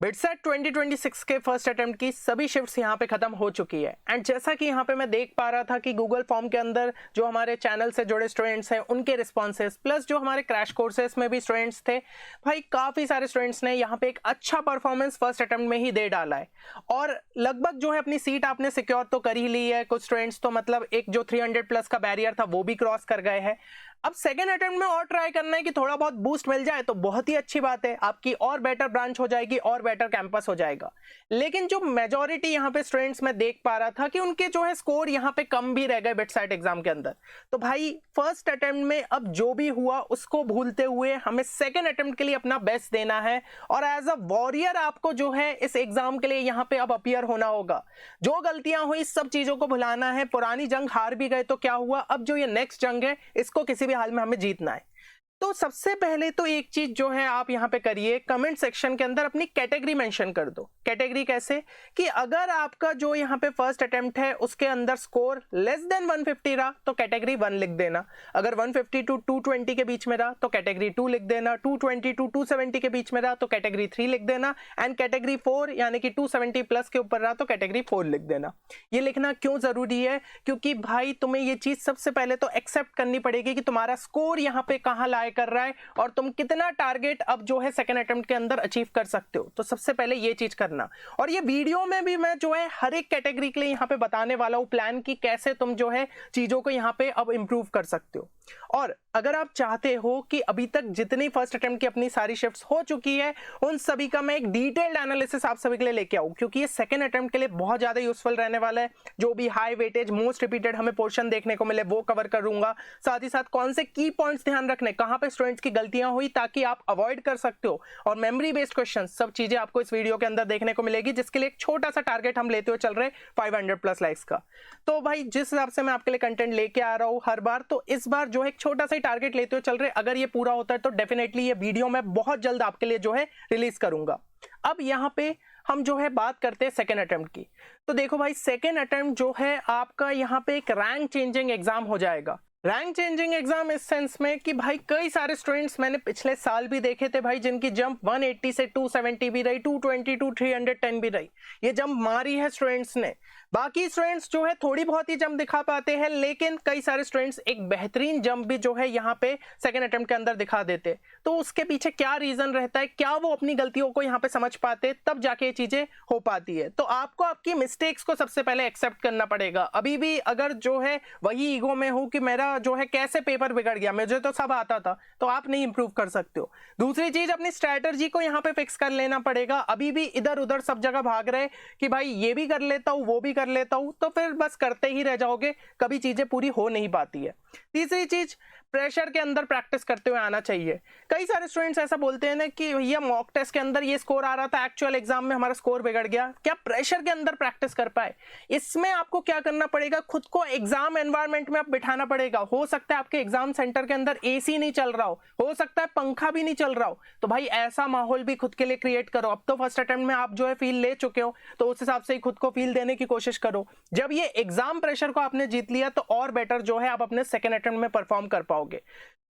BITSAT 2026 के first attempt की सभी शिफ्ट्स यहाँ पे खत्म हो चुकी है एंड जैसा कि यहाँ पे मैं देख पा रहा था कि गूगल फॉर्म के अंदर जो हमारे चैनल से जुड़े स्टूडेंट्स हैं उनके रिस्पॉन्सेस प्लस जो हमारे क्रैश कोर्सेस में भी स्टूडेंट्स थे, भाई काफ़ी सारे स्टूडेंट्स ने यहाँ पे एक अच्छा परफॉर्मेंस फर्स्ट अटेम्प्ट में ही दे डाला है और लगभग जो है अपनी सीट आपने सिक्योर तो कर ही ली है। कुछ स्टूडेंट्स तो मतलब एक जो 300 प्लस का बैरियर था वो भी क्रॉस कर गए हैं। अब सेकेंड अटेम्प्ट में और ट्राई करना है कि थोड़ा बहुत बूस्ट मिल जाए तो बहुत ही अच्छी बात है, आपकी और बेटर ब्रांच हो जाएगी और बेटर कैंपस हो जाएगा। लेकिन जो मेजॉरिटी यहाँ पे स्टूडेंट्स में देख पा रहा था कि उनके जो है स्कोर यहाँ पे कम भी रह गए बिटसेट एग्जाम के अंदर, तो भाई फर्स्ट अटेम्प्ट में अब जो भी हुआ उसको भूलते हुए हमें सेकेंड अटेम्प्ट के लिए अपना बेस्ट देना है और एज अ वॉरियर आपको जो है इस एग्जाम के लिए यहाँ पे अब अपीयर होना होगा। जो गलतियां हुई सब चीजों को भुलाना है, पुरानी जंग हार भी गए तो क्या हुआ, अब जो ये नेक्स्ट जंग है इसको किसी भी हाल में हमें जीतना है। तो सबसे पहले तो एक चीज जो है आप यहां पे करिए, कमेंट सेक्शन के अंदर अपनी कैटेगरी मेंशन कर दो। कैटेगरी कैसे कि अगर आपका जो यहां पे फर्स्ट अटेम्प्ट है उसके अंदर स्कोर लेस देन 150 रहा तो कैटेगरी 1 लिख देना, अगर 150 टू 220 के बीच में रहा तो कैटेगरी 2 लिख देना, 220 टू 270 के बीच में रहा तो कैटेगरी 3 लिख देना एंड कैटेगरी 4 यानी कि 270 प्लस के ऊपर रहा तो कैटेगरी 4 लिख देना। ये लिखना क्यों जरूरी है, क्योंकि भाई तुम्हें ये चीज सबसे पहले तो एक्सेप्ट करनी पड़ेगी कि तुम्हारा स्कोर यहाँ पे कहाँ लाए कर रहा है और तुम कितना टारगेट अब जो है सेकंड अटेम्प्ट के अंदर अचीव कर सकते हो। तो सबसे पहले ये चीज करना, और ये वीडियो में भी मैं जो है हर एक कैटेगरी के लिए यहाँ पे बताने वाला हूँ प्लान की कैसे तुम जो है चीजों को यहाँ पे अब इंप्रूव कर सकते हो। और अगर आप चाहते हो कि अभी तक जितनी फर्स्ट अटेम्प्ट की अपनी सारी शिफ्ट्स हो चुकी है उन सभी का मैं एक डिटेल्ड एनालिसिस आप सभी के लिए लेके आऊं, क्योंकि ये सेकंड अटेम्प्ट के लिए बहुत ज्यादा यूजफुल रहने वाला है। जो भी हाई वेटेज मोस्ट रिपीटेड हमें पोर्शन देखने को मिले वो कवर करूंगा, साथ ही साथ कौन से की पॉइंट्स ध्यान रखने, कहां पे स्टूडेंट्स की गलतियां हुई ताकि आप अवॉइड कर सकते हो, और मेमोरी बेस्ड क्वेश्चन, सब चीजें आपको इस वीडियो के अंदर देखने को मिलेगी, जिसके लिए एक छोटा सा टारगेट हम लेते हुए चल रहे 500 प्लस लाइक्स का। तो भाई जिस हिसाब से मैं आपके लिए कंटेंट लेके आ रहा हूँ हर बार, तो इस बार जो है एक छोटा सा टारगेट लेते हुए चल रहे, अगर ये पूरा होता है तो डेफिनेटली ये वीडियो मैं बहुत जल्द आपके लिए जो है रिलीज करूंगा। अब यहाँ पे हम जो है बात करते हैं सेकेंड अटेम्प्ट की। तो देखो भाई सेकेंड अटेम्प्ट जो है आपका यहाँ पे एक रैंक चेंजिंग एग्जाम हो जाएगा। रैंक चेंजिंग एग्जाम इस सेंस में कि भाई कई सारे स्टूडेंट्स मैंने पिछले साल भी देखे थे भाई जिनकी जंप 180 से 270 भी रही, 220 टू 310 भी रही, ये जंप मारी है स्टूडेंट्स ने। बाकी स्टूडेंट्स जो है थोड़ी बहुत ही जंप दिखा पाते हैं, लेकिन कई सारे स्टूडेंट्स एक बेहतरीन जंप भी जो है यहाँ पे सेकेंड अटेम्प्ट के अंदर दिखा देते। तो उसके पीछे क्या रीजन रहता है, क्या वो अपनी गलतियों को यहाँ पे समझ पाते, तब जाके ये चीजें हो पाती है। तो आपको आपकी मिस्टेक्स को सबसे पहले एक्सेप्ट करना पड़ेगा। अभी भी अगर जो है वही ईगो में हो कि मेरा जो है कैसे पेपर बिगड़ गया, मुझे तो सब आता था, तो आप नहीं इंप्रूव कर सकते हो। दूसरी चीज अपनी स्ट्रैटेजी को यहाँ पे फिक्स कर लेना पड़ेगा। अभी भी इधर उधर सब जगह भाग रहे कि भाई ये भी कर लेता हूँ वो भी कर लेता हूँ, तो फिर बस करते ही रह जाओगे, कभी चीजें पूरी हो नहीं पाती है। तीसरी चीज प्रेशर के अंदर प्रैक्टिस करते हुए आना चाहिए। कई सारे स्टूडेंट्स ऐसा बोलते हैं ना कि भैया मॉक टेस्ट के अंदर ये स्कोर आ रहा था, एक्चुअल एग्जाम में हमारा स्कोर बिगड़ गया, क्या प्रेशर के अंदर प्रैक्टिस कर पाए? इसमें आपको क्या करना पड़ेगा, खुद को एग्जाम एनवायरनमेंट में आप बिठाना पड़ेगा। हो सकता है आपके एग्जाम सेंटर के अंदर एसी नहीं चल रहा हो सकता है पंखा भी नहीं चल रहा हो, तो भाई ऐसा माहौल भी खुद के लिए क्रिएट करो। अब तो फर्स्ट अटेम्प्ट में आप जो है फील ले चुके हो, तो उस हिसाब से ही खुद को फील देने की कोशिश करो। जब ये एग्जाम प्रेशर को आपने जीत लिया तो और बेटर जो है आप अपने सेकेंड अटेम्प्ट में परफॉर्म कर पाओगे।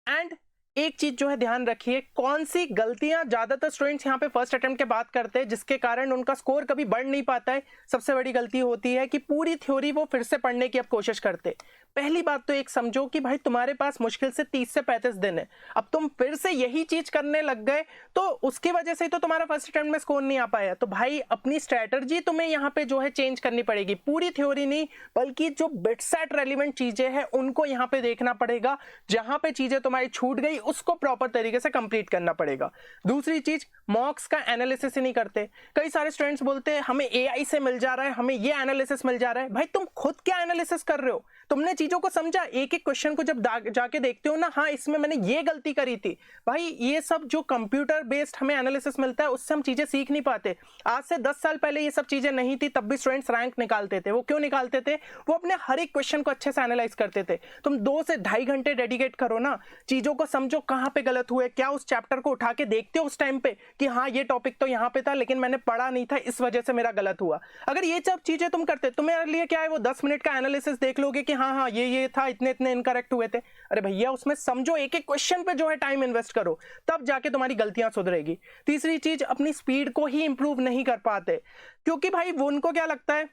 एंड एक चीज जो है ध्यान रखिए, कौन सी गलतियां ज्यादातर स्टूडेंट्स यहाँ पे फर्स्ट अटेम्प्ट के बाद करते हैं जिसके कारण उनका स्कोर कभी बढ़ नहीं पाता है। सबसे बड़ी गलती होती है कि पूरी थ्योरी वो फिर से पढ़ने की अब कोशिश करते। पहली बात तो एक समझो कि भाई तुम्हारे पास मुश्किल से 30 से 35 दिन है, अब तुम फिर से यही चीज करने लग गए तो उसकी वजह से तो तुम्हारा फर्स्ट अटेम्प्ट में स्कोर नहीं आ पाया। तो भाई अपनी स्ट्रैटेजी तुम्हें यहाँ पे जो है चेंज करनी पड़ेगी, पूरी थ्योरी नहीं बल्कि जो बिटसेट रेलिवेंट चीजें हैं उनको यहाँ पे देखना पड़ेगा। जहां पे चीजें तुम्हारी छूट गई उसको प्रॉपर तरीके से कंप्लीट करना पड़ेगा। दूसरी चीज, मॉक्स का एनालिसिस ही नहीं करते। कई सारे स्टूडेंट्स बोलते हैं हमें एआई से मिल जा रहा है, हमें ये एनालिसिस मिल जा रहा है। भाई तुम खुद क्या एनालिसिस कर रहे हो? तुमने चीजों को समझा? एक एक क्वेश्चन को जब जाके देखते हो ना, हाँ इसमें मैंने ये गलती करी थी। भाई ये सब जो कंप्यूटर बेस्ड हमें एनालिसिस मिलता है उससे हम चीजें सीख नहीं पाते। आज से 10 साल पहले ये सब चीजें नहीं थी, तब भी स्टूडेंट्स रैंक निकालते थे। वो क्यों निकालते थे? वो अपने हर एक क्वेश्चन को अच्छे से एनालाइज करते थे। तुम 2 से 2.5 घंटे डेडिकेट करो ना, चीजों को समझो कहाँ पे गलत हुए, क्या उस चैप्टर को उठा के देखते हो उस टाइम पे कि हाँ ये टॉपिक तो यहाँ पे था लेकिन मैंने पढ़ा नहीं था इस वजह से मेरा गलत हुआ। अगर ये सब चीजें तुम करते, तुम्हारे लिए क्या है, वो 10 मिनट का एनालिसिस देख लोगे कि हाँ ये था, इतने इतने इनकरेक्ट हुए थे। अरे भैया उसमें समझो, एक एक क्वेश्चन पे जो है टाइम इन्वेस्ट करो, तब जाके तुम्हारी गलतियां सुधरेगी। तीसरी चीज, अपनी स्पीड को ही इंप्रूव नहीं कर पाते, क्योंकि भाई वो उनको क्या लगता है,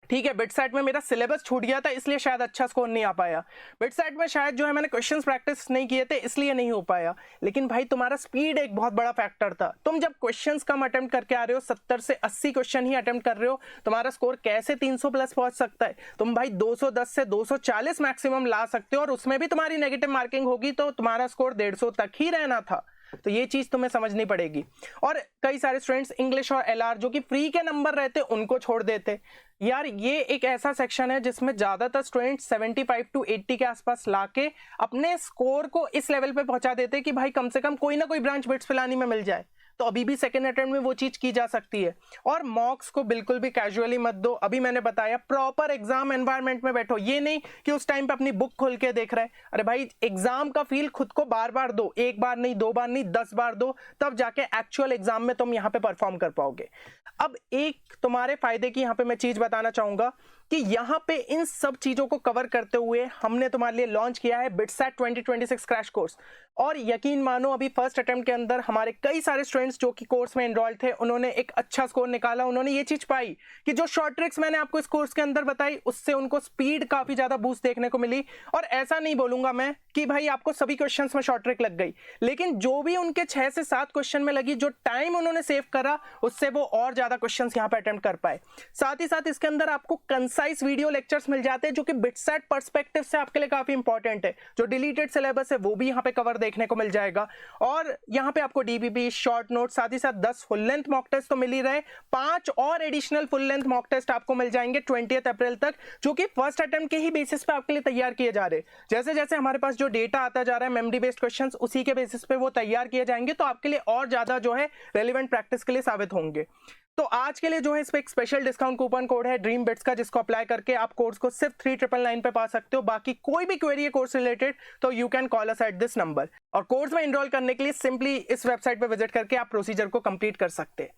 ठीक है बिटसेट में मेरा सिलेबस छूट गया था इसलिए शायद अच्छा स्कोर नहीं आ पाया, बिटसेट में शायद जो है मैंने क्वेश्चंस प्रैक्टिस नहीं किए थे इसलिए नहीं हो पाया। लेकिन भाई तुम्हारा स्पीड एक बहुत बड़ा फैक्टर था। तुम जब क्वेश्चंस कम अटेम्प्ट करके आ रहे हो, 70 से 80 क्वेश्चन ही अटेम्प्ट कर रहे हो, तुम्हारा स्कोर कैसे 300 प्लस पहुंच सकता है? तुम भाई 210 से 240 मैक्सिमम ला सकते हो, और उसमें भी तुम्हारी नेगेटिव मार्किंग होगी तो तुम्हारा स्कोर 150 तक ही रहना था। तो ये चीज तुम्हें समझनी पड़ेगी। और कई सारे स्टूडेंट्स इंग्लिश और एलआर जो कि फ्री के नंबर रहते उनको छोड़ देते। यार ये एक ऐसा सेक्शन है जिसमें ज्यादातर स्टूडेंट्स 75 to 80 के आसपास लाके अपने स्कोर को इस लेवल पे पहुंचा देते कि भाई कम से कम कोई ना कोई ब्रांच बिट्स पिलानी में मिल जाए। तो अभी भी सेकंड अटेम्प्ट में वो चीज की जा सकती है। और मॉक्स को बिल्कुल भी कैजुअली मत दो। अभी मैंने बताया प्रॉपर एग्जाम एनवायरनमेंट में बैठो, ये नहीं कि उस टाइम पे अपनी बुक खोल के देख रहे हैं। अरे भाई एग्जाम का फील खुद को बार बार दो, एक बार नहीं, दो बार नहीं, 10 बार दो, तब जाके एक्चुअल एग्जाम में तुम यहाँ पे परफॉर्म कर पाओगे। अब एक तुम्हारे फायदे की यहाँ पे मैं चीज बताना चाहूंगा कि यहाँ पे इन सब चीजों को कवर करते हुए हमने तुम्हारे लिए लॉन्च किया है बिटसेट 2026 क्रैश कोर्स। और यकीन मानो अभी फर्स्ट अटेम्प्ट के अंदर हमारे कई सारे स्टूडेंट्स जो कि कोर्स में एनरोल्ड थे, उन्होंने एक अच्छा स्कोर निकाला। उन्होंने ये चीज पाई कि जो शॉर्ट ट्रिक्स मैंने आपको इस कोर्स के अंदर बताई उससे उनको स्पीड काफी ज्यादा बूस्ट देखने को मिली। और ऐसा नहीं बोलूंगा मैं कि भाई आपको सभी क्वेश्चंस में शॉर्ट ट्रिक लग गई, लेकिन जो भी उनके 6 से 7 क्वेश्चन में लगी, जो टाइम उन्होंने सेव करा, उससे वो और ज्यादा क्वेश्चंस यहाँ पे अटेम्प्ट कर पाए। साथ ही साथ इसके अंदर आपको कंसाइज वीडियो लेक्चर्स मिल जाते हैं जो कि बिटसेट पर्सपेक्टिव से आपके लिए काफी इंपॉर्टेंट है। जो डिलीटेड सिलेबस है वो भी यहाँ पे कवर देखने को मिल जाएगा। और यहाँ पे आपको डीबीपी, शॉर्ट नोट, साथ ही साथ 10 फुल लेंथ मॉक टेस्ट तो मिल ही रहे, 5 और additional full length mock test आपको मिल जाएंगे 20 अप्रैल तक, जो कि फर्स्ट अटेम्प्ट के ही बेसिस पे आपके लिए तैयार किए जा रहे हैं। जैसे जैसे हमारे पास जो डेटा आता जा रहा है मेमोरी बेस्ड क्वेश्चंस, उसी के बेसिस पे वो तैयार किए जाएंगे, तो आपके लिए और ज्यादा जो है रेलिवेंट प्रैक्टिस के लिए साबित होंगे। तो आज के लिए जो है इस पे एक स्पेशल डिस्काउंट कूपन कोड है ड्रीम बिट्स का, जिसको अप्लाई करके आप कोर्स को सिर्फ 3999 पे पा सकते हो। बाकी कोई भी क्वेरी है कोर्स रिलेटेड तो you can call us at this number. और कोर्स में एनरोल करने के लिए सिंपली इस वेबसाइट पे विजिट करके आप प्रोसीजर को कंप्लीट कर सकते हैं।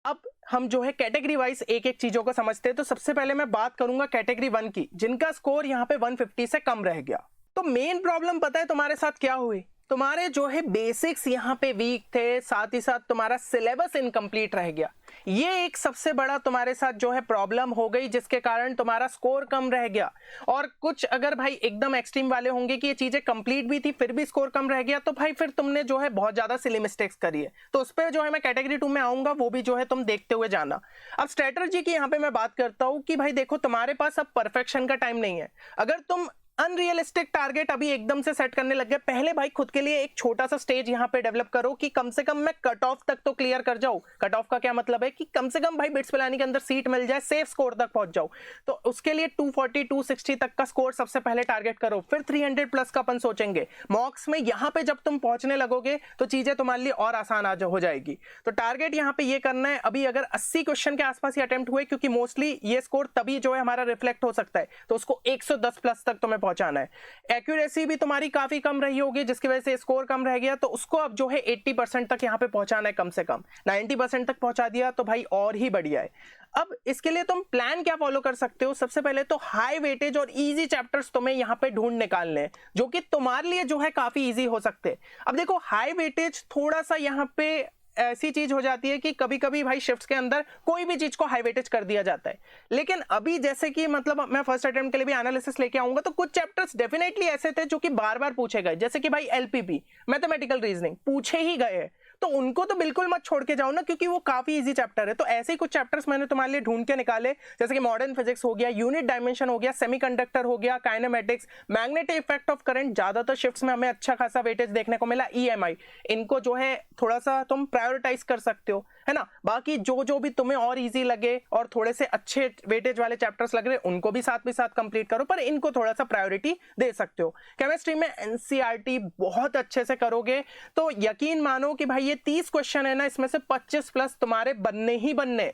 अब हम जो है कैटेगरी वाइज एक एक चीजों को समझते हैं। तो सबसे पहले मैं बात करूंगा कैटेगरी 1 की, जिनका स्कोर यहाँ पे 150 से कम रह गया। तो मेन प्रॉब्लम पता है तुम्हारे साथ क्या हुई? तुम्हारे जो है बेसिक्स यहाँ पे वीक थे, साथ ही साथ तुम्हारा सिलेबस इनकम्प्लीट रह गया। ये एक सबसे बड़ा तुम्हारे साथ जो है प्रॉब्लम हो गई, जिसके कारण तुम्हारा स्कोर कम रह गया। और कुछ अगर भाई एकदम एक्सट्रीम वाले होंगे कि ये चीजें कंप्लीट भी थी फिर भी स्कोर कम रह गया, तो भाई फिर तुमने जो है बहुत ज्यादा सिली मिस्टेक्स करी है। तो उस पर जो है मैं कैटेगरी 2 में आऊंगा, वो भी जो है तुम देखते हुए जाना। अब स्ट्रेटजी की यहाँ पे मैं बात करता हूँ कि भाई देखो तुम्हारे पास अब परफेक्शन का टाइम नहीं है। अगर तुम अनरियलिस्टिक टारगेट अभी एकदम से सेट करने लग गए, पहले भाई खुद के लिए एक छोटा सा स्टेज यहाँ पे डेवलप करो कि कम से कम मैं कट ऑफ तक तो क्लियर कर जाऊं। कट ऑफ का क्या मतलब है कि कम से कम भाई बिट्स पिलानी के अंदर सीट मिल जाए, सेफ स्कोर तक पहुंच जाओ। तो उसके लिए 240 260 तक का स्कोर सबसे पहले टारगेट करो, फिर 300 प्लस का अपन सोचेंगे। मॉक्स में यहाँ पे जब तुम पहुंचने लगोगे तो चीजें तुम्हारे लिए और आसान हो जाएगी। तो टारगेट यहाँ पे ये करना है। अभी अगर 80 क्वेश्चन के आसपास ही अटेम्प्ट हुए, क्योंकि मोस्टली ये स्कोर तभी जो है हमारा रिफ्लेक्ट हो सकता है, तो उसको 110 प्लस तक तुम्हें पहुंचाना है। एक्यूरेसी भी तुम्हारी काफी कम रही होगी, जिसकी वजह से स्कोर कम रह गया, तो उसको अब जो है 80% तक यहाँ पे पहुंचाना है। कम से कम 90% तक पहुंचा दिया तो भाई और ही बढ़िया है। अब इसके लिए तुम प्लान क्या फॉलो कर सकते हो? सबसे पहले तो हाई वेटेज और इजी चैप्टर्स तुम्हें यहाँ पे ढूंढ निकालने हैं, जो कि तुम्हारे लिए जो है काफी इजी हो सकते हैं। अब देखो हाई वेटेज थोड़ा सा यहाँ पे ऐसी चीज हो जाती है कि कभी कभी भाई शिफ्ट्स के अंदर कोई भी चीज को हाई वेटेज कर दिया जाता है। लेकिन अभी जैसे कि मतलब मैं फर्स्ट अटेम्प्ट के लिए भी एनालिसिस लेके आऊंगा, तो कुछ चैप्टर्स डेफिनेटली ऐसे थे जो कि बार बार पूछे गए, जैसे कि भाई एलपीपी मैथमेटिकल रीजनिंग पूछे ही गए हैं, तो उनको तो बिल्कुल मत छोड़ के जाओ ना, क्योंकि वो काफी इजी चैप्टर है। तो ऐसे ही कुछ चैप्टर्स मैंने तुम्हारे लिए ढूंढ के निकाले, जैसे कि मॉडर्न फिजिक्स हो गया, यूनिट डायमेंशन हो गया, सेमीकंडक्टर हो गया, kinematics, magnetic effect of current. ज्यादातर शिफ्ट्स में हमें अच्छा खासा वेटेज देखने को मिला। ईएमआई, इनको जो है थोड़ा सा तुम प्रायोरिटाइज कर सकते हो, है ना। बाकी जो भी तुम्हें और इजी लगे और थोड़े से अच्छे वेटेज वाले चैप्टर्स लग रहे उनको भी साथ कंप्लीट करो, पर इनको थोड़ा सा प्रायोरिटी दे सकते हो। केमिस्ट्री में एनसीईआरटी बहुत अच्छे से करोगे तो यकीन मानो कि भाई ये 30 क्वेश्चन है ना, इसमें से 25 प्लस तुम्हारे बनने ही बनने,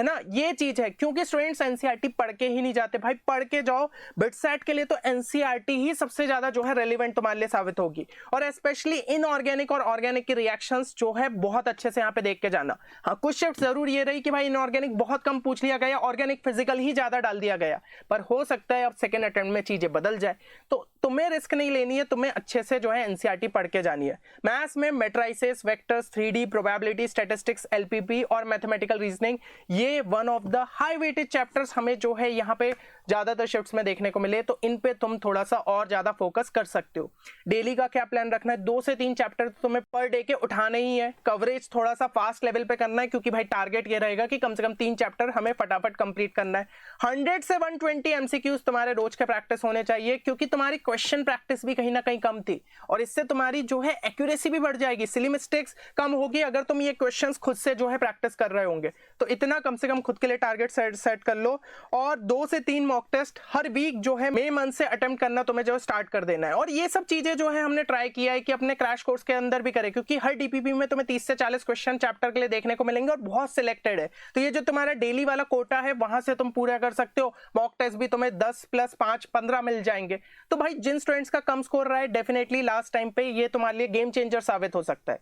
है ना, ये चीज है। क्योंकि स्टूडेंट्स एनसीईआरटी पढ़ के ही नहीं जाते भाई, पढ़ के जाओ बिटसेट के लिए तो एनसीईआरटी ही सबसे ज्यादा जो है रेलिवेंट तुम्हारे लिए साबित होगी। और स्पेशली इनऑर्गेनिक और ऑर्गेनिक की रिएक्शंस जो है बहुत अच्छे से यहाँ पे देख के जाना। हाँ, कुछ शिफ्ट जरूर ये रही कि भाई इनऑर्गेनिक बहुत कम पूछ लिया गया, ऑर्गेनिक फिजिकल ही ज्यादा डाल दिया गया, पर हो सकता है अब सेकेंड अटेम्प्ट में चीजें बदल जाए। तो तुम्हें रिस्क नहीं लेनी है, तुम्हें अच्छे से जो है एनसीईआरटी पढ़ के जानी है। मैथ्स में matrices, vectors, 3D, probability, statistics, LPP और मैथमेटिकल रीजनिंग, ये one of the high weighted chapters हमें जो है यहाँ पे ज्यादातर शिफ्ट्स में देखने को मिले, तो इन पे तुम थोड़ा सा और ज्यादा फोकस कर सकते हो। डेली का क्या प्लान रखना है, 2 से 3 चैप्टर तो तुम्हें पर डे के उठाने ही है। कवरेज थोड़ा सा फास्ट लेवल पे करना है, क्योंकि भाई टारगेट ये रहेगा कि कम से कम 3 चैप्टर हमें फटाफट कंप्लीट करना है। 100 से 120 एमसीक्यूज तुम्हारे रोज के प्रैक्टिस होने चाहिए, क्योंकि तुम्हारी क्वेश्चन प्रैक्टिस भी कहीं ना कहीं कम थी, और इससे तुम्हारी जो है एक्यूरेसी भी बढ़ जाएगी, सिली मिस्टेक्स कम होगी अगर तुम ये क्वेश्चंस खुद से जो है प्रैक्टिस कर रहे होंगे। तो इतना कम से कम खुद के लिए टारगेट सेट कर लो, और 2 से 3 मॉक टेस्ट हर वीक जो है मई मंथ से अटेम्प्ट करना तुम्हें जो स्टार्ट कर देना है। और ये सब चीजें जो है हमने ट्राई किया है कि अपने क्रैश कोर्स के अंदर भी करें, क्योंकि हर डीपीपी में तुम्हें 30 से 40 क्वेश्चन चैप्टर के लिए देखने को मिलेंगे और बहुत सिलेक्टेड है। तो ये जो तुम्हारा डेली वाला कोटा है वहां से तुम पूरा कर सकते हो। मॉक टेस्ट भी तुम्हें 10 + 5 15 मिल जाएंगे। तो भाई जिन स्टूडेंट्स का कम स्कोर रहा है, डेफिनेटली लास्ट टाइम पे ये तुम्हारे लिए गेम चेंजर साबित हो सकता है।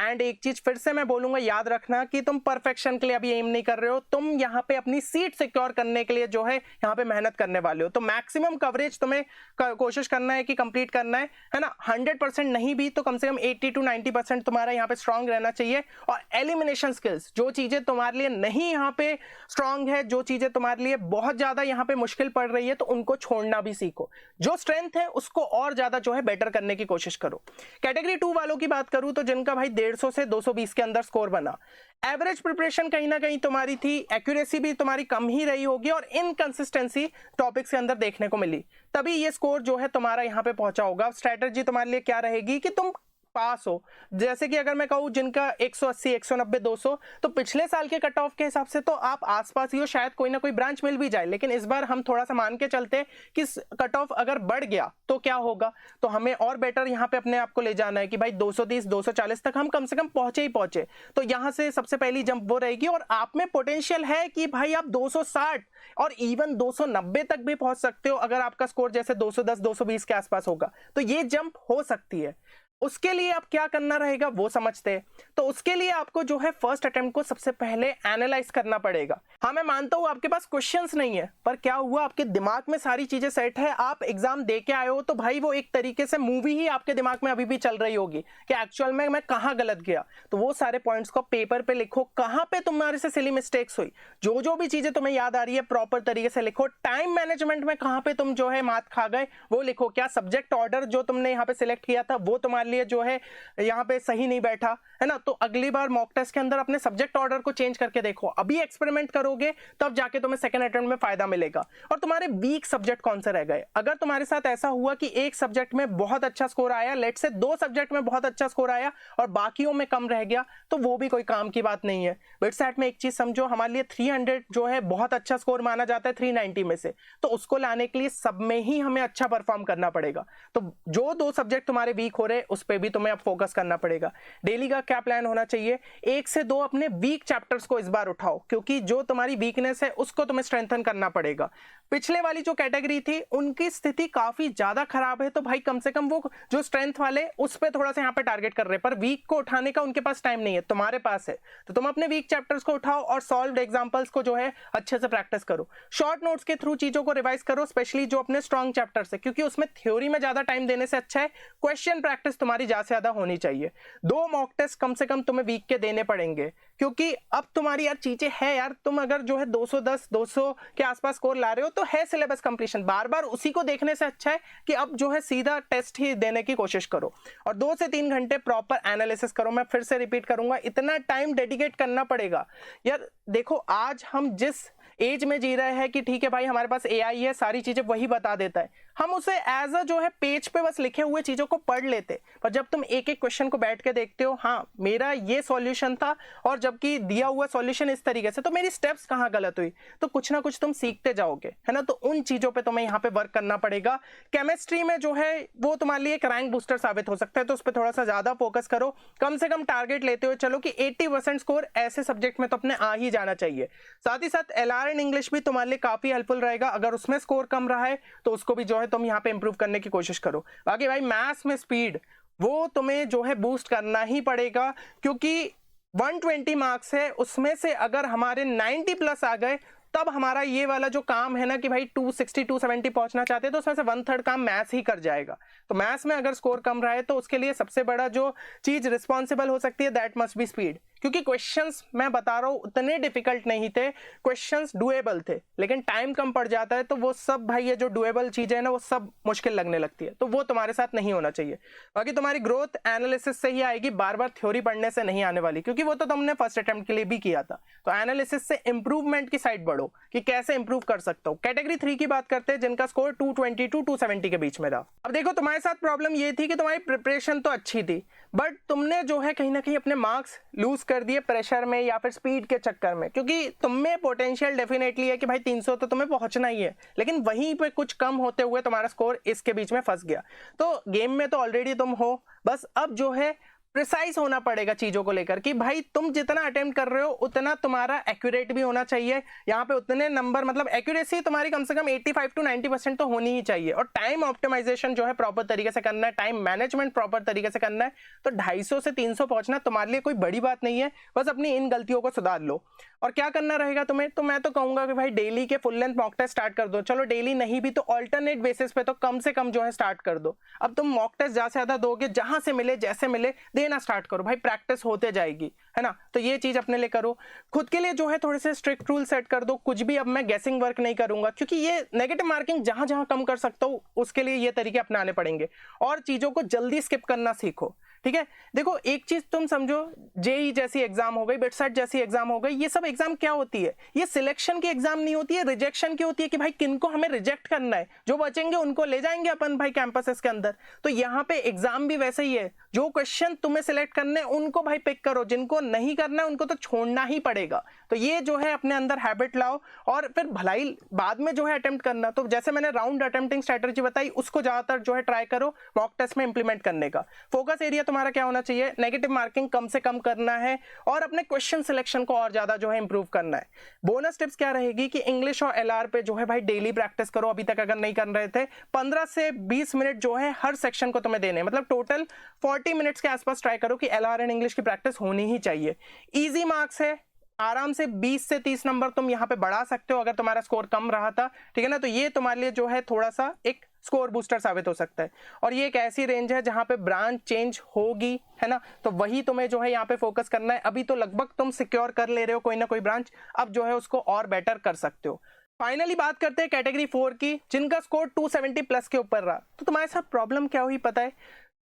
एंड एक चीज फिर से मैं बोलूंगा, याद रखना कि तुम परफेक्शन के लिए अभी एम नहीं कर रहे हो, तुम यहाँ पे अपनी सीट सिक्योर करने के लिए जो है यहाँ पे मेहनत करने वाले हो। तो मैक्सिमम कवरेज तुम्हें कोशिश करना है कि कंप्लीट करना है ना। 100% नहीं भी तो कम से कम 80 to 90% तुम्हारा यहाँ पे स्ट्रांग रहना चाहिए। और एलिमिनेशन स्किल्स, जो चीजें तुम्हारे लिए नहीं यहाँ पे स्ट्रांग है, जो चीजें तुम्हारे लिए बहुत ज्यादा यहाँ पे मुश्किल पड़ रही है, तो उनको छोड़ना भी सीखो। जो स्ट्रेंथ है उसको और ज्यादा जो है बेटर करने की कोशिश करो। कैटेगरी 2 वालों की बात करूं तो जिनका भाई 150 से 220 के अंदर स्कोर बना, एवरेज प्रिपरेशन कहीं ना कहीं तुम्हारी थी, एक्यूरेसी भी तुम्हारी कम ही रही होगी, और इनकंसिस्टेंसी टॉपिक्स के अंदर देखने को मिली, तभी ये स्कोर जो है तुम्हारा यहाँ पे पहुंचा होगा। स्ट्रेटजी तुम्हारे लिए क्या रहेगी कि तुम पास हो। जैसे कि अगर मैं कहूं जिनका 180, 190, 200, तो पिछले साल के कट ऑफ के हिसाब से तो आप आसपास ही हो, शायद कोई ना कोई ब्रांच मिल भी जाए। लेकिन इस बार हम थोड़ा सा मान के चलते कि कट ऑफ अगर बढ़ गया तो क्या होगा, तो हमें और बेटर यहाँ पे अपने आप को ले जाना है कि भाई 230, 240 तक हम कम से कम पहुंचे ही पहुंचे। तो यहाँ से सबसे पहली जंप वो रहेगी, और आप में पोटेंशियल है कि भाई आप 260 और इवन 290 तक भी पहुंच सकते हो अगर आपका स्कोर जैसे 210, 220 के आसपास होगा, तो ये जंप हो सकती है। उसके लिए अब क्या करना रहेगा वो समझते हैं। तो उसके लिए आपको जो है फर्स्ट अटेम्प्ट को सबसे पहले एनालाइज करना पड़ेगा। हाँ, मैं मानता हूं आपके पास क्वेश्चंस नहीं है, पर क्या हुआ आपके दिमाग में सारी चीजें सेट है, आप एग्जाम दे के आए हो, तो भाई वो एक तरीके से मूवी ही आपके दिमाग में अभी भी चल रही होगी कि एक्चुअल में मैं कहाँ गलत गया। तो वो सारे पॉइंट्स को पेपर पे लिखो, कहाँ पे तुम्हारे से सिली मिस्टेक्स हुई, जो भी चीजें तुम्हें याद आ रही है प्रॉपर तरीके से लिखो। टाइम मैनेजमेंट में कहाँ पे तुम जो है मात खा गए वो लिखो। क्या सब्जेक्ट ऑर्डर जो तुमने यहाँ पे सिलेक्ट किया था वो तुम्हारे लिए जो है यहाँ पे सही नहीं बैठा है ना, तो अगली बार मॉक टेस्ट के अंदर अपने सब्जेक्ट ऑर्डर को चेंज करके देखो। अभी एक्सपेरिमेंट करोगे तब जाके तुम्हें सेकंड अटेम्प्ट में फायदा मिलेगा। और तुम्हारे वीक सब्जेक्ट कौन से रह गए, अगर तुम्हारे साथ ऐसा हुआ कि एक सब्जेक्ट में बहुत अच्छा स्कोर आया, लेट से 2 सब्जेक्ट में बहुत अच्छा स्कोर आया और बाकियों में कम रह गया, तो वो भी कोई काम की बात नहीं है। बिटसेट में एक चीज समझो, हमारे लिए 300 जो है बहुत अच्छा स्कोर माना जाता है 390 में से, तो उसको लाने के लिए सब में ही हमें अच्छा परफॉर्म करना पड़ेगा। तो जो 2 सब्जेक्ट तुम्हारे वीक हो रहे उस पर भी तुम्हें अब फोकस करना पड़ेगा। डेली का क्या प्लान होना चाहिए, 1 से 2 अपने वीक चैप्टर्स को इस बार उठाओ, क्योंकि जो तुम्हारी वीकनेस है उसको तुम्हें स्ट्रेंथन करना पड़ेगा। पिछले वाली जो कैटेगरी थी उनकी स्थिति काफी ज्यादा खराब है, तो भाई कम से कम वो जो स्ट्रेंथ वाले उस पर थोड़ा सा यहाँ पे टारगेट कर रहे हैं, पर वीक को उठाने का उनके पास टाइम नहीं है, तुम्हारे पास है। तो तुम अपने वीक चैप्टर्स को उठाओ और सॉल्व्ड एग्जांपल्स को जो है अच्छे से प्रैक्टिस करो। शॉर्ट नोट्स के थ्रू चीजों को रिवाइज करो, स्पेशली जो अपने स्ट्रॉन्ग चैप्टर्स है, क्योंकि उसमें थ्योरी में ज्यादा टाइम देने से अच्छा है क्वेश्चन प्रैक्टिस तुम्हारी ज्यादा से ज्यादा होनी चाहिए। 2 मॉक टेस्ट कम से कम तुम्हें वीक के देने पड़ेंगे, क्योंकि अब तुम्हारी यार चीजें है यार, तुम अगर जो है 210, 200 के आसपास स्कोर ला रहे हो तो है सिलेबस कंप्लीशन, बार बार उसी को देखने से अच्छा है कि अब जो है सीधा टेस्ट ही देने की कोशिश करो और 2 से 3 घंटे प्रॉपर एनालिसिस करो। मैं फिर से रिपीट करूंगा, इतना टाइम डेडिकेट करना पड़ेगा यार। देखो आज हम जिस एज में जी रहे हैं कि ठीक है भाई हमारे पास एआई है, सारी चीजें वही बता देता है, हम उसे एज अ जो है पेज पे बस लिखे हुए चीजों को पढ़ लेते, पर जब तुम एक एक क्वेश्चन को बैठ के देखते हो, हाँ मेरा ये सॉल्यूशन था, और जबकि दिया हुआ सॉल्यूशन इस तरीके से, तो मेरी स्टेप्स कहाँ गलत हुई? तो कुछ ना कुछ तुम सीखते जाओगे, है ना। तो उन चीजों पे तुम्हें यहाँ पे वर्क करना पड़ेगा। केमिस्ट्री में जो है वो तुम्हारे लिए एक रैंक बूस्टर साबित हो सकता है, तो उस पर थोड़ा सा ज्यादा फोकस करो। कम से कम टारगेट लेते हुए चलो कि 80% स्कोर ऐसे सब्जेक्ट में तो अपने आ ही जाना चाहिए। साथ ही साथ एलआर एंड इंग्लिश भी तुम्हारे लिए काफी हेल्पफुल रहेगा। अगर उसमें स्कोर कम रहा है तो उसको भी जो है तुम यहाँ पे इंप्रूव करने की कोशिश करो। बाकी भाई मैथ्स में स्पीड वो तुम्हें जो है बूस्ट करना ही पड़ेगा, क्योंकि 120 मार्क्स है, उसमें से अगर हमारे 90 प्लस आ गए तब हमारा ये वाला जो काम है ना कि भाई 260 270 पहुंचना चाहते हैं, तो उसमें से 1/3 काम मैथ्स ही कर जाएगा। तो मैथ्स में अगर स्कोर कम रहा है तो उसके लिए सबसे बड़ा जो चीज रिस्पॉन्सिबल हो सकती है दैट मस्ट बी स्पीड, क्योंकि क्वेश्चंस मैं बता रहा हूं उतने डिफिकल्ट नहीं थे, क्वेश्चंस डुएबल थे, लेकिन टाइम कम पड़ जाता है तो वो सब भाई ये जो डुएबल चीजें है ना वो सब मुश्किल लगने लगती है, तो वो तुम्हारे साथ नहीं होना चाहिए। बाकी तुम्हारी ग्रोथ एनालिसिस से ही आएगी, बार बार थ्योरी पढ़ने से नहीं आने वाली, क्योंकि वो तो तुमने फर्स्ट अटेम्प्ट के लिए भी किया था। तो एनालिसिस से इंप्रूवमेंट की साइड बढ़ो कि कैसे इंप्रूव कर सकता हूँ। कैटेगरी 3 की बात करते हैं जिनका स्कोर 220 to 270 के बीच में रहा। अब देखो तुम्हारे साथ प्रॉब्लम ये थी कि तुम्हारी प्रिपरेशन तो अच्छी थी, बट तुमने जो है कहीं ना कहीं अपने मार्क्स लूज कर दिए प्रेशर में या फिर स्पीड के चक्कर में, क्योंकि तुम में पोटेंशियल डेफिनेटली है कि भाई 300 तो तुम्हें पहुंचना ही है, लेकिन वहीं पे कुछ कम होते हुए तुम्हारा स्कोर इसके बीच में फंस गया। तो गेम में तो ऑलरेडी तुम हो, बस अब जो है प्रिसाइज होना पड़ेगा चीजों को लेकर कि भाई तुम जितना अटेम्प्ट कर रहे हो उतना तुम्हारा एक्यूरेट भी होना चाहिए। यहाँ पे उतने नंबर मतलब एक्यूरेसी तुम्हारी कम से कम 85 to 90% तो होनी ही चाहिए, और टाइम ऑप्टिमाइजेशन जो है प्रॉपर तरीके से करना है, टाइम मैनेजमेंट प्रॉपर तरीके से करना है। तो 250 से 300 पहुंचना तुम्हारे लिए कोई बड़ी बात नहीं है, बस अपनी इन गलतियों को सुधार लो। और क्या करना रहेगा तुम्हें, तो मैं तो कहूंगा कि भाई डेली के full length mock test start कर दो। चलो डेली नहीं भी तो ऑल्टरनेट बेसिस पे तो कम से कम जो है स्टार्ट कर दो। अब तुम मॉक टेस्ट ज्यादा से ज्यादा दोगे, जहां से मिले जैसे मिले देना स्टार्ट करो भाई, प्रैक्टिस होते जाएगी, है ना। तो ये चीज अपने लिए करो। खुद के लिए जो है थोड़े से स्ट्रिक्ट रूल सेट कर दो, कुछ भी अब मैं गेसिंग वर्क नहीं करूंगा, क्योंकि ये नेगेटिव मार्किंग जहां जहां कम कर सकता हूं उसके लिए ये तरीके अपनाने पड़ेंगे। और चीजों को जल्दी स्किप करना सीखो, ठीक है। देखो एक चीज तुम समझो, जेई जैसी एग्जाम हो गई, बिटसेट जैसी एग्जाम हो गई, ये सब एग्जाम क्या होती है, ये सिलेक्शन की एग्जाम नहीं होती है, रिजेक्शन की होती है कि भाई किनको हमें रिजेक्ट करना है, जो बचेंगे उनको ले जाएंगे अपन भाई कैंपसेस के अंदर। तो यहाँ पे एग्जाम भी वैसे ही है, जो क्वेश्चन तुम्हें सिलेक्ट करने उनको भाई पिक करो, जिनको नहीं करना है उनको तो छोड़ना ही पड़ेगा। तो ये जो है अपने अंदर हैबिट लाओ, और फिर भलाई बाद में जो है अटेम्प्ट करना, तो जैसे मैंने राउंड अटेम्प्टिंग स्ट्रेटजी बताई उसको ज्यादातर जो है ट्राई करो मॉक टेस्ट में इंप्लीमेंट करने का। फोकस एरिया तुम्हारा क्या होना चाहिए, नेगेटिव मार्किंग कम से कम करना है, और अपने क्वेश्चन सिलेक्शन को और ज्यादा जो है इंप्रूव करना है। बोनस टिप्स क्या रहेगी कि इंग्लिश और एलआर पे जो है भाई डेली प्रैक्टिस करो। अभी तक अगर नहीं कर रहे थे 15 से 20 मिनट जो है हर सेक्शन को तुम्हें देने, मतलब टोटल 40 मिनट्स के आसपास ट्राई करो कि एलआर एंड इंग्लिश की प्रैक्टिस होनी ही चाहिए। इजी मार्क्स है, आराम से 20 से 30 नंबर तुम यहाँ पे बढ़ा सकते हो अगर तुम्हारा स्कोर कम रहा था, ठीक है ना। तो ये तुम्हारे लिए जो है थोड़ा सा एक स्कोर बूस्टर साबित हो सकता है। और ये एक ऐसी रेंज है जहां पे ब्रांच चेंज होगी, है ना, तो वही तुम्हें जो है यहाँ पे फोकस करना है। अभी तो लगभग तुम सिक्योर कर ले रहे हो कोई ना कोई ब्रांच, अब जो है उसको और बेटर कर सकते हो। फाइनली बात करते हैं कैटेगरी 4 की, जिनका स्कोर 270 प्लस के ऊपर रहा। तो तुम्हारे साथ प्रॉब्लम क्या हुई पता है,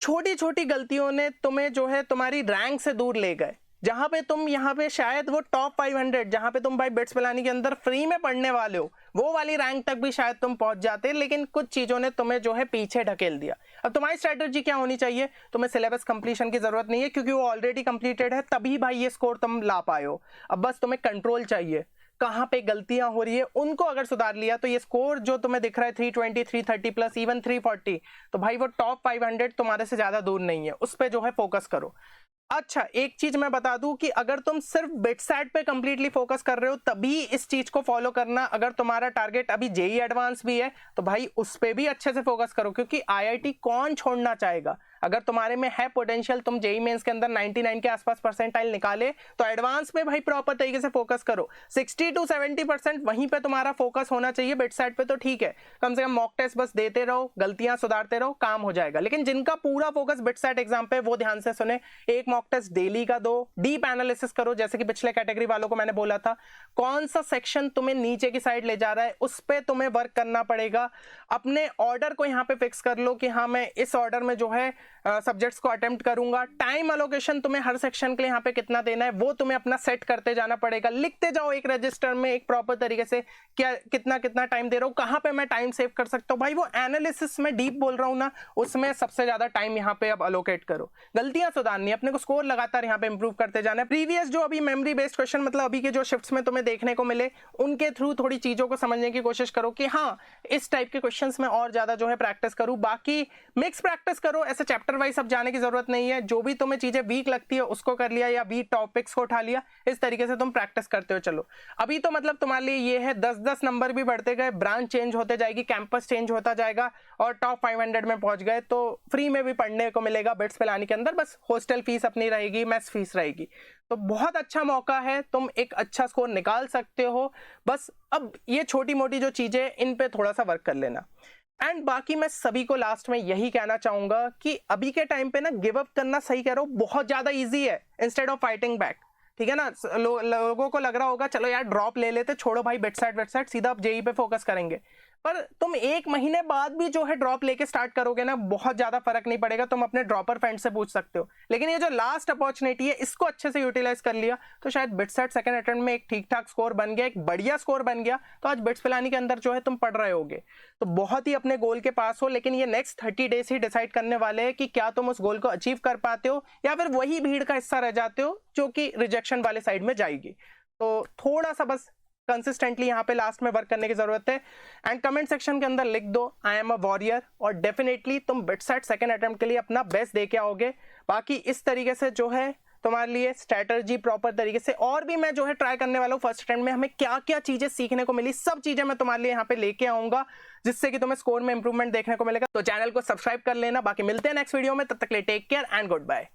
छोटी छोटी गलतियों ने तुम्हें जो है तुम्हारी रैंक से दूर ले गए। जहां पे तुम यहाँ पे शायद वो टॉप 500 जहां पे तुम भाई बिट्स पिलानी के अंदर फ्री में पढ़ने वाले हो, वो वाली रैंक तक भी शायद तुम पहुंच जाते, लेकिन कुछ चीजों ने तुम्हें जो है पीछे ढकेल दिया। अब तुम्हारी स्ट्रेटजी क्या होनी चाहिए, तुम्हें सिलेबस कंप्लीशन की जरूरत नहीं है क्योंकि वो ऑलरेडी कंप्लीटेड है, तभी भाई ये स्कोर तुम ला पाए हो। अब बस तुम्हें कंट्रोल चाहिए, कहां पे गलतियां हो रही है उनको अगर सुधार लिया तो ये स्कोर जो तुम्हें दिख रहा है 320 330 प्लस इवन 340, तो भाई वो टॉप 500 तुम्हारे से ज्यादा दूर नहीं है, उस पर जो है फोकस करो। अच्छा एक चीज मैं बता दूं कि अगर तुम सिर्फ बिटसेट पे कंप्लीटली फोकस कर रहे हो तभी इस चीज को फॉलो करना। अगर तुम्हारा टारगेट अभी जेई एडवांस भी है तो भाई उस पे भी अच्छे से फोकस करो, क्योंकि आईआईटी कौन छोड़ना चाहेगा। अगर तुम्हारे में है पोटेंशियल, तुम जेई मेंस के अंदर 99 के आसपास परसेंटाइल निकाले तो एडवांस में भाई प्रॉपर तरीके से फोकस करो। 60 to 70% वहीं पे तुम्हारा फोकस होना चाहिए। बिटसेट पे तो ठीक है, कम से कम मॉक टेस्ट बस देते रहो, गलतियां सुधारते रहो, काम हो जाएगा। लेकिन जिनका पूरा फोकस बिटसेट एग्जाम पे, वो ध्यान से सुने, एक मॉक टेस्ट डेली का दो, डीप एनालिसिस करो, जैसे कि पिछले कैटेगरी वालों को मैंने बोला था, कौन सा सेक्शन तुम्हें नीचे की साइड ले जा रहा है उस पे तुम्हें वर्क करना पड़ेगा। अपने ऑर्डर को यहाँ पे फिक्स कर लो कि हाँ मैं इस ऑर्डर में जो है सब्जेक्ट्स को अटेम्प्ट करूंगा। टाइम अलोकेशन तुम्हें हर सेक्शन के लिए यहाँ पे कितना देना है वो तुम्हें अपना सेट करते जाना पड़ेगा। लिखते जाओ एक रजिस्टर में एक प्रॉपर तरीके से क्या कितना कितना टाइम दे रहा हूँ, कहाँ पे मैं टाइम सेव कर सकता हूँ। भाई वो एनालिसिस में डीप बोल रहा हूँ ना, उसमें सबसे ज्यादा टाइम यहाँ पे अब अलोकेट करो। गलतियां सुधारनी है, अपने को स्कोर लगातार यहाँ पे इंप्रूव करते जाना है। प्रीवियस जो अभी मेमोरी बेस्ड क्वेश्चन मतलब अभी के जो शिफ्ट्स में तुम्हें देखने को मिले उनके थ्रू थोड़ी चीजों को समझने की कोशिश करो कि हाँ इस टाइप के क्वेश्चंस में और ज्यादा जो है प्रैक्टिस करूं। बाकी मिक्स प्रैक्टिस करो, ऐसे चैप्टर वाइज अब जाने की जरूरत नहीं है। जो भी तुम्हें चीजें वीक लगती है उसको कर लिया या वीक टॉपिक्स को उठा लिया, इस तरीके से तुम प्रैक्टिस करते हो चलो। अभी तो मतलब तुम्हारे लिए ये है 10-10 नंबर भी बढ़ते गए, ब्रांच चेंज होते जाएगी, कैंपस चेंज होता जाएगा और टॉप 500 में पहुंच गए तो फ्री में भी पढ़ने को मिलेगा बिट्स पिलानी के अंदर। बस हॉस्टल फीस अपनी रहेगी, मेस फीस रहेगी। तो बहुत अच्छा मौका है, तुम एक अच्छा स्कोर निकाल सकते हो। बस अब ये छोटी मोटी जो चीजें इन पे थोड़ा सा वर्क कर लेना। एंड बाकी मैं सभी को लास्ट में यही कहना चाहूंगा कि अभी के टाइम पे ना गिव अप करना, सही कह रहा हूं, बहुत ज्यादा इजी है इंस्टेड ऑफ फाइटिंग बैक। ठीक है ना, लोगों को लग रहा होगा चलो यार ड्रॉप ले लेते, छोड़ो भाई वेबसाइट सीधा अब जेई पे फोकस करेंगे। पर तुम एक महीने बाद भी जो है ड्रॉप लेके स्टार्ट करोगे ना, बहुत ज्यादा फर्क नहीं पड़ेगा। तुम अपने ड्रॉपर फ्रेंड से पूछ सकते हो, लेकिन ये जो लास्ट अपॉर्चुनिटी है इसको अच्छे से यूटिलाइज कर लिया तो शायद बिटसेट सेकंड अटेम्प्ट में एक ठीक ठाक स्कोर बन गया, एक बढ़िया स्कोर बन गया, तो आज बिट्स पिलानी के अंदर जो है तुम पढ़ रहे होगे तो बहुत ही अपने गोल के पास हो। लेकिन ये नेक्स्ट 30 डेज ही डिसाइड करने वाले हैं कि क्या तुम उस गोल को अचीव कर पाते हो या फिर वही भीड़ का हिस्सा रह जाते हो जो कि रिजेक्शन वाले साइड में जाएगी। तो थोड़ा सा बस कंसिस्टेंटली यहाँ पे लास्ट में वर्क करने की जरूरत है। एंड कमेंट सेक्शन के अंदर लिख दो आई एम अ वॉरियर, और डेफिनेटली तुम बिटसेट सेकंड अटेम्प्ट के लिए अपना बेस्ट दे के आओगे। बाकी इस तरीके से जो है तुम्हारे लिए स्ट्रेटजी प्रॉपर तरीके से और भी मैं जो है ट्राई करने वाला हूँ फर्स्ट अटेम्प्ट में हमें क्या क्या चीजें सीखने को मिली, सब चीजें मैं तुम्हारे लिए यहाँ पे लेके आऊंगा जिससे कि तुम्हें स्कोर में इंप्रूवमेंट देखने को मिलेगा। तो चैनल को सब्सक्राइब कर लेना। बाकी मिलते हैं नेक्स्ट वीडियो में, तब तक के लिए take care and good bye.